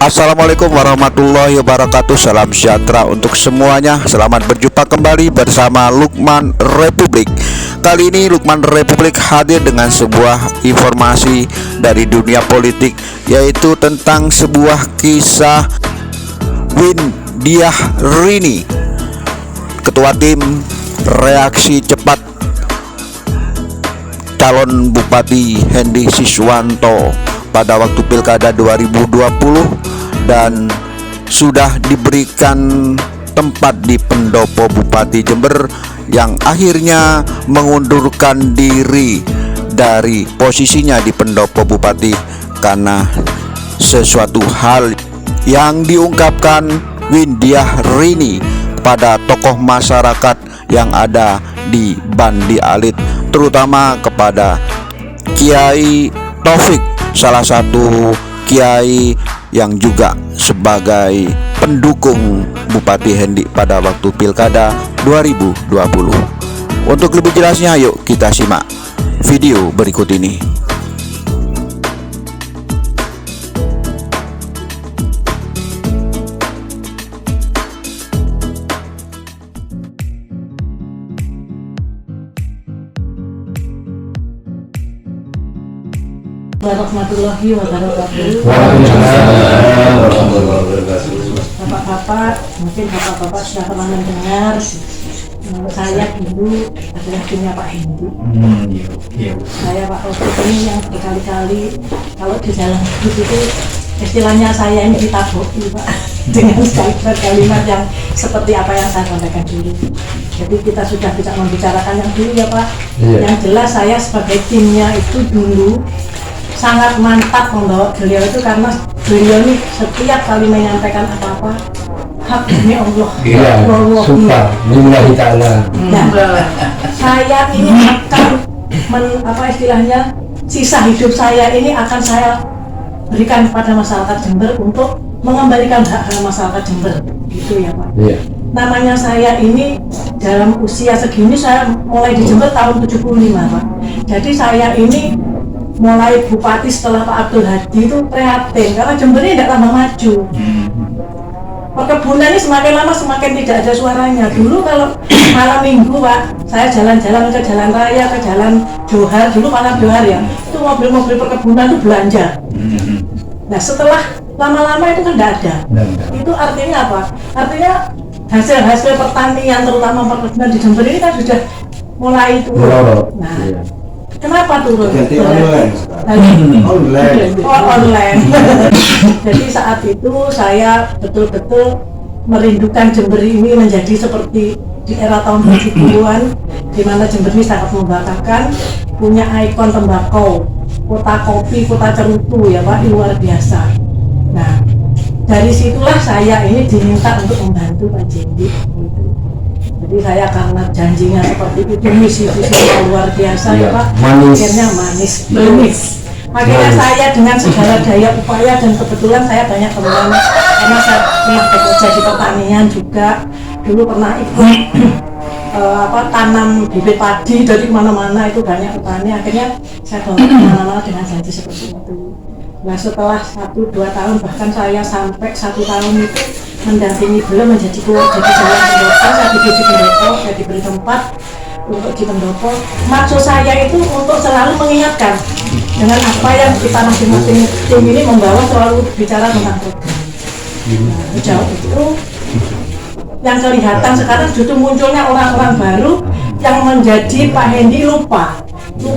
Assalamualaikum warahmatullahi wabarakatuh. Salam sejahtera untuk semuanya. Selamat berjumpa kembali bersama Lukman Republik. Kali ini Lukman Republik hadir dengan sebuah informasi dari dunia politik, yaitu tentang sebuah kisah Windiah Rini, Ketua Tim Reaksi Cepat calon Bupati Hendy Siswanto pada waktu Pilkada 2020 dan sudah diberikan tempat di pendopo Bupati Jember yang akhirnya mengundurkan diri dari posisinya di pendopo Bupati karena sesuatu hal yang diungkapkan Windiah Rini kepada tokoh masyarakat yang ada di Bandi Alit, terutama kepada Kiai Taufik, salah satu kiai yang juga sebagai pendukung Bupati Hendy pada waktu Pilkada 2020. Untuk lebih jelasnya, yuk kita simak video berikut ini. Warahmatullahi wabarakatuh. Bapak-bapak, mungkin bapak-bapak sudah pernah mendengar saya dulu adalah timnya Pak Hendy. Saya Pak Taufik ini yang berkali-kali kalau di jalan hidup itu istilahnya saya ini ditaboki Pak dengan kalimat yang seperti apa yang saya sampaikan dulu. Jadi kita sudah bisa membicarakan yang dulu ya Pak. Yang jelas saya sebagai timnya itu dulu sangat mantap membawa beliau itu karena beliau ini setiap kali menyampaikan apa-apa hak demi Allah. Sumpah lillahi ta'ala. Nah, saya ini akan istilahnya sisa hidup saya ini akan saya berikan kepada masyarakat Jember untuk mengembalikan hak-hak masyarakat Jember, gitu ya Pak. Namanya saya ini dalam usia segini, saya mulai di Jember tahun 75 Pak. Jadi saya ini mulai bupati setelah Pak Abdul Hadi itu prihatin karena Jember ini tidak tambah maju. Perkebunan ini semakin lama semakin tidak ada suaranya. Dulu kalau malam minggu Pak, saya jalan-jalan ke jalan raya, ke jalan Johar, dulu Panah Johar ya, itu mobil-mobil perkebunan itu belanja. Nah setelah lama-lama itu kan tidak ada. Itu artinya apa? Artinya hasil-hasil pertanian terutama perkebunan di Jember ini kan sudah mulai turun. Nah, kenapa turun? Ganti online. Online. Jadi saat itu saya betul-betul merindukan Jember ini menjadi seperti di era tahun 70-an, di mana Jember ini sangat membanggakan, punya ikon tembakau, kota kopi, kota cerutu ya Pak, luar biasa. Nah, dari situlah saya ini diminta untuk membantu Pak Jendi. Jadi saya karena janjinya seperti itu, misi-misinya luar biasa ya Pak, akhirnya manis. Akhirnya saya dengan segala daya upaya dan kebetulan saya banyak teman karena saya pernah bekerja di pertanian juga, dulu pernah ikut tanam bibit padi dari mana-mana, itu banyak petani, akhirnya saya bawa kemana-mana dengan janji seperti itu. Nah setelah 1-2 tahun, bahkan saya sampai 1 tahun itu mendampingi beliau menjadi keluarga di jalan pendopo, saya diberi pendopo, saya diberi tempat untuk di pendopo. Maksud saya itu untuk selalu mengingatkan dengan apa yang kita masing-masing tim ini membawa, selalu bicara tentang program. Nah, jauh itu yang kelihatan sekarang justru munculnya orang-orang baru yang menjadi Pak Hendy lupa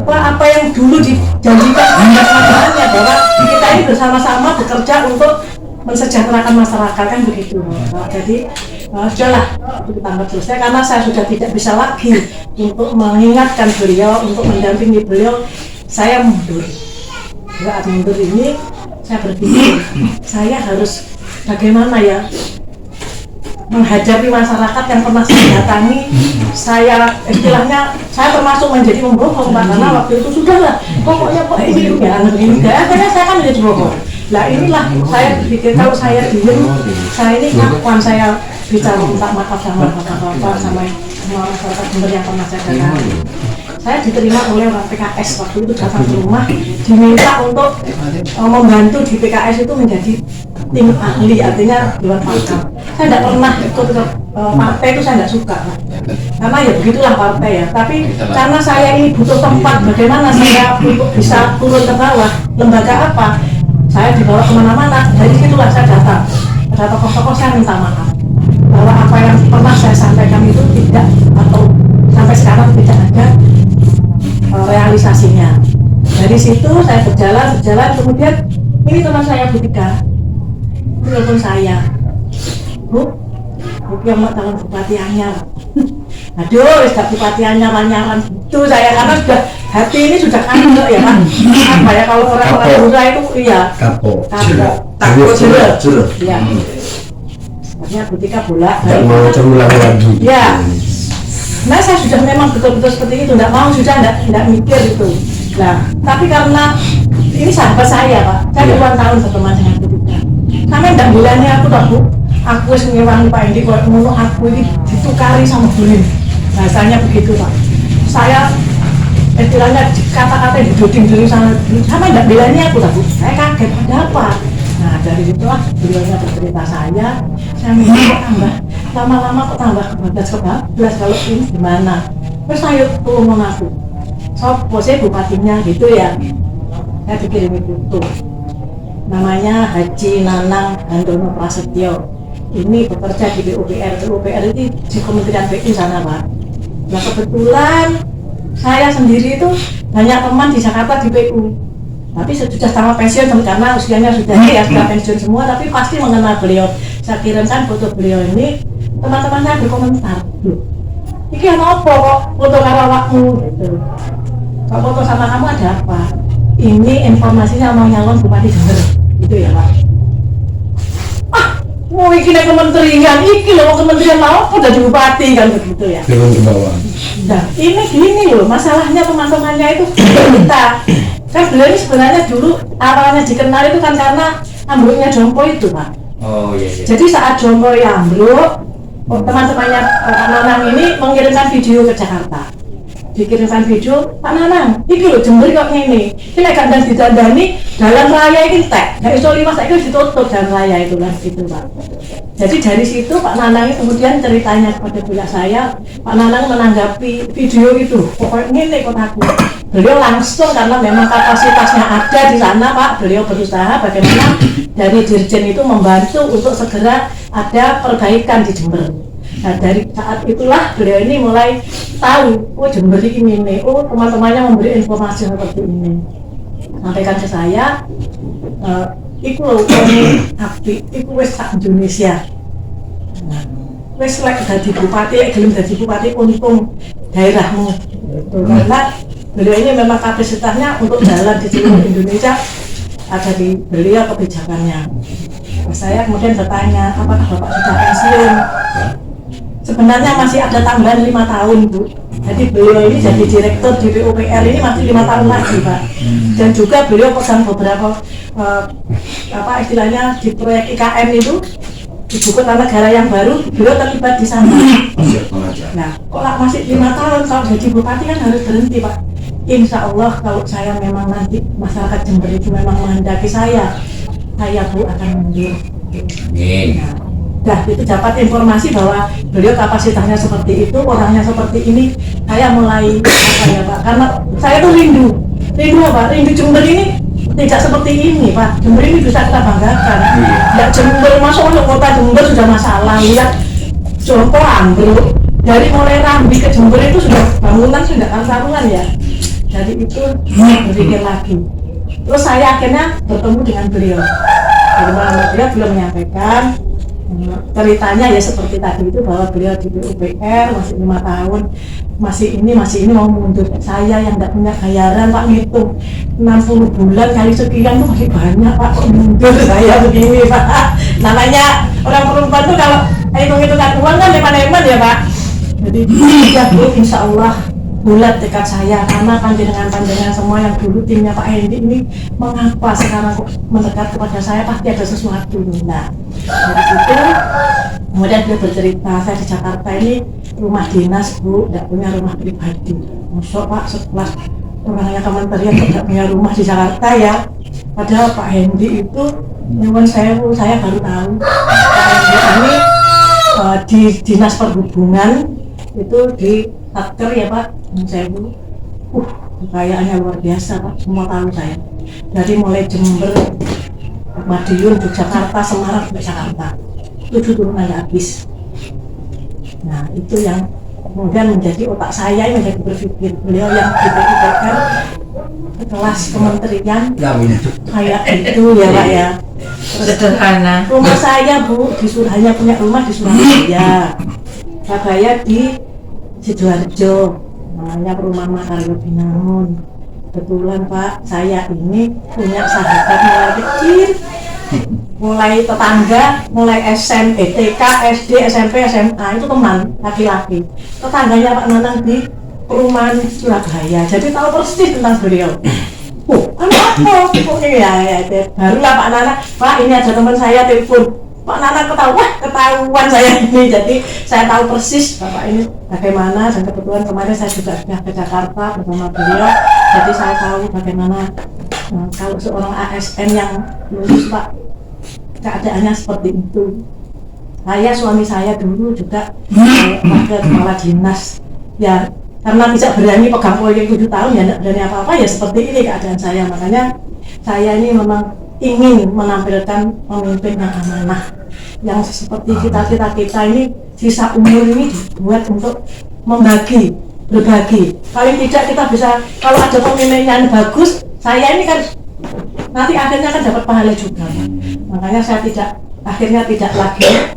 apa yang dulu dijanjikan masyarakat, bahwa kita ini bersama-sama bekerja untuk mensejahterakan masyarakat, kan begitu. Nah, jadi sudahlah itu kita anggap selesai karena saya sudah tidak bisa lagi untuk mengingatkan beliau, untuk mendampingi beliau. Saya mundur. Saat mundur ini saya berpikir saya harus bagaimana ya menghadapi masyarakat yang pernah saya datangi. Saya istilahnya saya termasuk menjadi pembohong Pak, karena waktu itu sudahlah pokoknya ini ya begini, akhirnya saya kan menjadi bohong. Nah inilah saya berpikir kalau saya diem, saya ini ngakuan saya bicara minta maaf sama bapak-bapak, sama masyarakat Jember yang pernah saya datangi. Saya diterima oleh orang PKS waktu itu, datang ke rumah diminta untuk membantu di PKS itu menjadi tim ahli, artinya dewan pakar. Saya tidak pernah ikut ke partai itu, saya tidak suka Pak. Karena ya begitulah partai ya. Tapi karena saya ini butuh tempat, bagaimana saya untuk bisa turun ke bawah, lembaga apa, saya dibawa kemana-mana. Dari situlah saya datang. Ada tokoh-tokoh, saya minta maaf bahwa apa yang pernah saya sampaikan itu tidak, atau sampai sekarang tidak ada realisasinya. Dari situ saya berjalan, kemudian ini teman saya Butika telepon saya, Bu yang mau calon bupati Anyar. Aduh, gak bupati Anyar itu saya, karena sudah hati ini sudah kandel ya Pak. Apa ya kalau orang-orang Madura itu iya kapok jeruk ya. Sebenarnya Butika bolak tidak mau terulang lagi ya. Nah saya sudah memang betul-betul seperti itu, tidak mau, sudah tidak mikir itu. Nah tapi karena ini sahabat saya Pak, saya puluhan tahun berteman dengan Butika. Sampai tidak bilangnya aku tak Bu, aku harus ngewangi Pak Endi kalau ngono, aku ini ditukari sama Bulin. Bahasanya begitu Pak. Saya istilahnya kata-kata diduding dulu sama tidak bilangnya aku tak Bu. Saya kaget, ada apa? Nah dari situlah beliaunya bercerita saya minta kok tambah lama-lama kok tambah kebablas kalau ini gimana. Terus saya tolong aku, sopo saya bupatinya gitu ya. Saya dikirimi foto, namanya Haji Nanang Handono Prasetyo. Ini bekerja di PUPR. PUPR itu di Kementerian PU sana Pak. Nah kebetulan saya sendiri itu banyak teman di Jakarta di PU. Tapi sudah sama pensiun karena usianya sudah pensiun semua, tapi pasti mengenal beliau. Saya kirimkan foto beliau ini, teman-teman saya berkomentar, loh, ini apa kok foto karo awakmu gitu. Kok foto sama kamu ada apa? Ini informasinya mau nyalon Bupati Jember, gitu ya Pak. Mau iki nek kementerian, iki loh kementerian mau udah di bupati kan begitu ya. turun ke bawah. Nah ini gini loh, masalahnya teman-temannya itu kita. Kan beliau ini sebenarnya dulu awalnya dikenal itu kan karena ambruknya Jompo itu Pak. Oh iya. Jadi saat Jompo yang ambruk, teman-temannya Pak Nanang ini mengirimkan video ke Jakarta. Dikirimkan video, Pak Nanang, iki lho Jember kok ngene. Iki nek gak ditandani jalan raya iki tek. Gak iso liwat saiki ditutup jalan raya itu kan gitu Pak. Jadi dari situ Pak Nanang kemudian ceritanya kepada pihak saya, Pak Nanang menanggapi video itu, pokoknya ngene kok aku. Beliau langsung karena memang kapasitasnya ada di sana Pak, beliau berusaha bagaimana dari Dirjen itu membantu untuk segera ada perbaikan di Jember. Nah dari saat itulah beliau ini mulai tahu, oh Jember ini, oh teman-temannya memberi informasi seperti ini. Sampaikan ke saya, iku lho ini aktif, iku wis sak Indonesia. Nah, wis lek dadi bupati, gelem dadi bupati untung daerahmu. Karena beliau ini memang kapasitasnya untuk jalan di seluruh Indonesia ada di beliau kebijakannya. Saya kemudian bertanya, apakah Bapak sudah pensiun? Sebenarnya masih ada tambahan 5 tahun Bu. Jadi beliau ini jadi direktur di PUPR ini masih 5 tahun lagi Pak. Dan juga beliau pegang beberapa istilahnya di proyek IKN itu, ibu kota negara yang baru, beliau terlibat di sana. Nah, kok masih 5 tahun, kalau jadi bupati kan harus berhenti Pak. Insya Allah kalau saya memang nanti masyarakat Jember itu memang menghendaki saya Bu akan mundur. Nah, itu dapat informasi bahwa beliau kapasitasnya seperti itu, orangnya seperti ini. Saya mulai Pak, karena saya tuh rindu apa? Rindu Jember ini tidak seperti ini Pak. Jember ini bisa kita banggakan. Tidak Jember masuk kota Jember sudah masalah. Lihat Jompo ambruk. Dari mulai Rambi ke Jember itu sudah bangunan sudah karuan ya. Jadi itu berpikir lagi. Terus saya akhirnya bertemu dengan beliau. Beliau menyampaikan ceritanya ya seperti tadi itu, bahwa beliau di PUPR masih 5 tahun, masih ini mau mundur. Saya yang tidak punya bayaran Pak, ngitung 60 bulan kali sekian tuh masih banyak Pak, kok mundur saya begini Pak. Namanya orang perempuan tuh kalau hitung-hitungan uang kan hemat-hemat ya Pak. Jadi ya Bu, insya Allah bulat dekat saya, karena panjenengan semua yang dulu timnya Pak Hendi ini mengapa sekarang kok mendekat kepada saya, pasti ada sesuatu. Nah dari situ kemudian dia bercerita, saya di Jakarta ini rumah dinas Bu, tidak punya rumah pribadi. Masuk Pak, setelah orangnya kementerian tidak punya rumah di Jakarta ya. Padahal Pak Hendi itu Nyuwun sewu, saya baru tahu. Kami di Dinas Perhubungan itu di Taker ya Pak, nyuwun sewu. Kekayaannya luar biasa Pak, semua tahu saya. Dari mulai Jember, Madiun, Yogyakarta, Semarang sampai Jakarta. 7 turunan nggak habis. Nah itu yang kemudian menjadi otak saya, yang menjadi berpikir beliau yang diberikan kelas kementerian kayak itu ya Pak ya. Sederhana. Rumah saya Bu, hanya punya rumah di Surabaya, Surabaya di Sidoarjo, namanya perumahan Makaryo Binangun. Kebetulan Pak, saya ini punya sahabat mulai kecil, mulai tetangga, mulai SMP, TK, SD, SMP, SMA itu teman laki-laki. Tetangganya Pak Nanang di perumahan Surabaya, jadi tahu persis tentang beliau. Anak apa? Ya, barulah Pak Nanang, Pak ini ada teman saya telepon. Pak Nanang ketahuan saya ini, jadi saya tahu persis Bapak ini bagaimana, dan kebetulan kemarin saya juga sudah ke Jakarta bersama beliau, jadi saya tahu bagaimana kalau seorang ASN yang lulus Pak, keadaannya seperti itu. Suami saya dulu juga wakil kepala dinas, ya karena tidak berani pegang proyek 7 tahun ya tidak berani apa-apa, ya seperti ini keadaan saya. Makanya saya ini memang ingin menampilkan pemimpin yang amanah, yang seperti kita ini sisa umur ini dibuat untuk berbagi. Paling tidak kita bisa, kalau ada pemimpin yang bagus, saya ini kan nanti akhirnya kan dapat pahala juga. Makanya saya akhirnya tidak lagi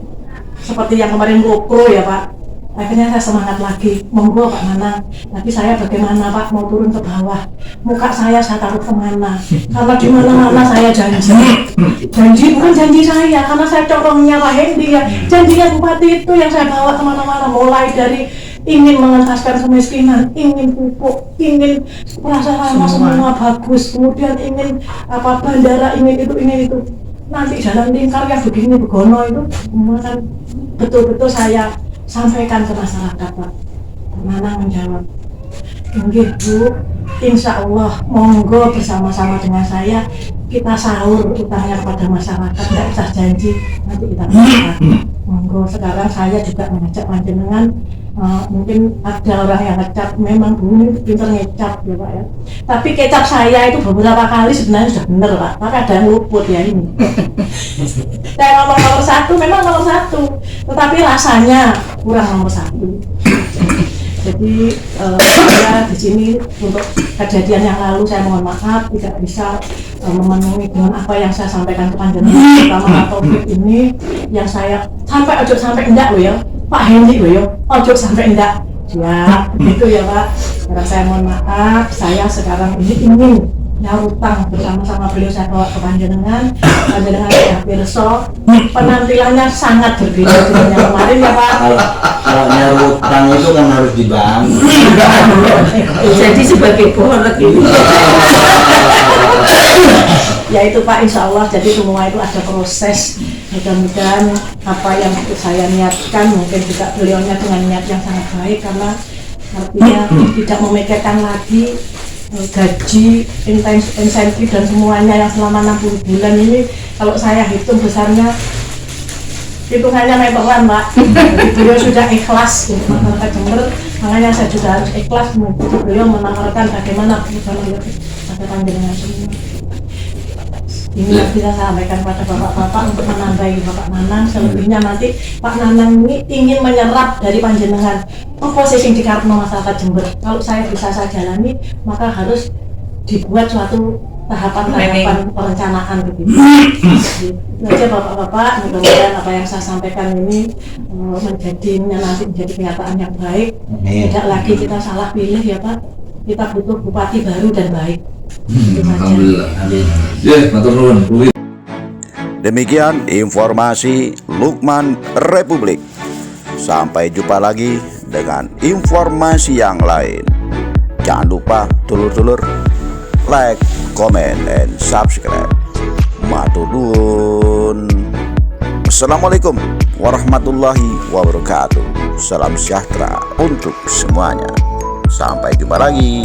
seperti yang kemarin GoPro ya Pak. Akhirnya saya semangat lagi, monggo Pak Nanang. Tapi saya bagaimana Pak, mau turun ke bawah, muka saya taruh kemana? Karena di mana-mana saya janji bukan janji saya, karena saya corongnya Pak Hendy ya. Janjinya bupati itu yang saya bawa kemana-mana, mulai dari ingin mengentaskan kemiskinan, ingin pupuk, ingin prasarana semua bagus, kemudian ingin bandara, ingin itu. Nanti jalan lingkar yang begini begono itu semua kan betul-betul saya sampaikan ke masyarakat Pak. Nanang menjawab, "Nggih Bu, insya Allah monggo bersama-sama dengan saya kita sahur utangnya kepada masyarakat, nggak usah janji, nanti kita bayar. Monggo." Sekarang saya juga mengajak panjenengan, mungkin ada orang yang ngecap, memang Bu ini pinter ngecap ya Pak ya. Tapi kecap saya itu beberapa kali sebenarnya sudah benar Pak, tapi ada yang luput ya ini. Saya ngomong nomor 1, memang nomor 1, tetapi rasanya kurang nomor 1. Jadi saya di sini untuk kejadian yang lalu saya mohon maaf tidak bisa memenuhi dengan apa yang saya sampaikan ke panjenengan, terutama Pak Taufik ini yang saya sampai enggak loh ya Pak Hendy loh ya, ojo sampai enggak ya gitu ya Pak. Sekarang saya mohon maaf, saya sekarang ini ingin nyarutang bersama-sama beliau, saya bawa ke panjenengan ya pirsa, penampilannya sangat berbeda dengan yang kemarin ya Pak. Kalau nyarutang itu kan harus dibangun. Jadi sebagai pohon lagi. Ya itu Pak, insya Allah, jadi semua itu ada proses. Mudah-mudahan apa yang saya niatkan, mungkin juga beliaunya dengan niat yang sangat baik, karena artinya tidak memikirkan lagi gaji, insentif dan semuanya yang selama 60 bulan ini. Kalau saya hitung besarnya, hitungannya meteran Pak. Beliau sudah ikhlas untuk masyarakat Jember, makanya saya juga harus ikhlas untuk beliau menawarkan bagaimana bersama pada panjenengan semua. Ini yang bisa saya sampaikan pada bapak-bapak untuk menambahi Bapak Nanang. Selebihnya nanti Pak Nanang ini ingin menyerap dari panjenengan posisi di kartu masyarakat Jember. Kalau saya bisa saya jalani, maka harus dibuat suatu tahapan perencanaan begitu. Itu aja bapak-bapak, mudah-mudahan apa yang saya sampaikan ini nanti menjadi kenyataan yang baik. Tidak lagi kita salah pilih ya Pak. Kita butuh bupati baru dan baik. Alhamdulillah. Ya, matur nuwun. Demikian informasi Lukman Republik. Sampai jumpa lagi dengan informasi yang lain. Jangan lupa dulur-dulur like, comment, and subscribe. Matur nuwun. Assalamualaikum warahmatullahi wabarakatuh. Salam sejahtera untuk semuanya. Sampai jumpa lagi.